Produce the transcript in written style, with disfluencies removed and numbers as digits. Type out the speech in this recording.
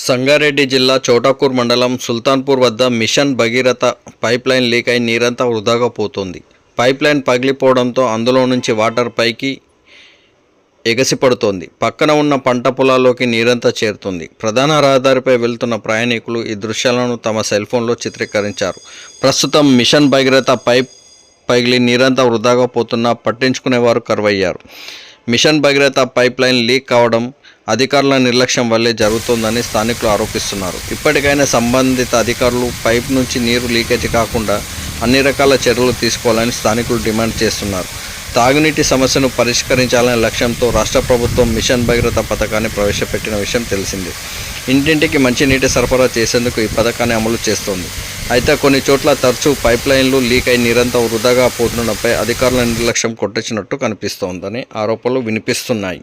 సంగారెడ్డి జిల్లా చోటకూర్ మండలం సుల్తాన్పూర్ వద్ద మిషన్ భగీరథ పైప్లైన్ లీక్ అయి నీరంతా వృధాగా పోతోంది. పైప్లైన్ పగిలిపోవడంతో అందులో నుంచి వాటర్ పైకి ఎగసిపడుతోంది. పక్కన ఉన్న పంట పొలాల్లోకి నీరంతా చేరుతుంది. ప్రధాన రహదారిపై వెళ్తున్న ప్రయాణికులు ఈ దృశ్యాలను తమ సెల్ ఫోన్లో చిత్రీకరించారు. ప్రస్తుతం మిషన్ భగీరథ పైప్ పగిలి నీరంతా వృధాగా పోతున్నా పట్టించుకునేవారు కరువయ్యారు. మిషన్ భగీరథ పైప్లైన్ లీక్ కావడం అధికారుల నిర్లక్ష్యం వల్లే జరుగుతోందని స్థానికులు ఆరోపిస్తున్నారు. ఇప్పటికైనా సంబంధిత అధికారులు పైప్ నుంచి నీరు లీకేజీ కాకుండా అన్ని రకాల చర్యలు తీసుకోవాలని స్థానికులు డిమాండ్ చేస్తున్నారు. తాగునీటి సమస్యను పరిష్కరించాలనే లక్ష్యంతో రాష్ట్ర ప్రభుత్వం మిషన్ భగీరథ పథకాన్ని ప్రవేశపెట్టిన విషయం తెలిసిందే. ఇంటింటికి మంచినీటి సరఫరా చేసేందుకు ఈ పథకాన్ని అమలు చేస్తోంది. అయితే కొన్ని చోట్ల తరచూ పైప్లైన్లు లీక్ అయి నీరంతా వృధాగా పోతుండడంపై అధికారుల నిర్లక్ష్యం కొట్టొచ్చినట్టు కనిపిస్తోందని ఆరోపణలు వినిపిస్తున్నాయి.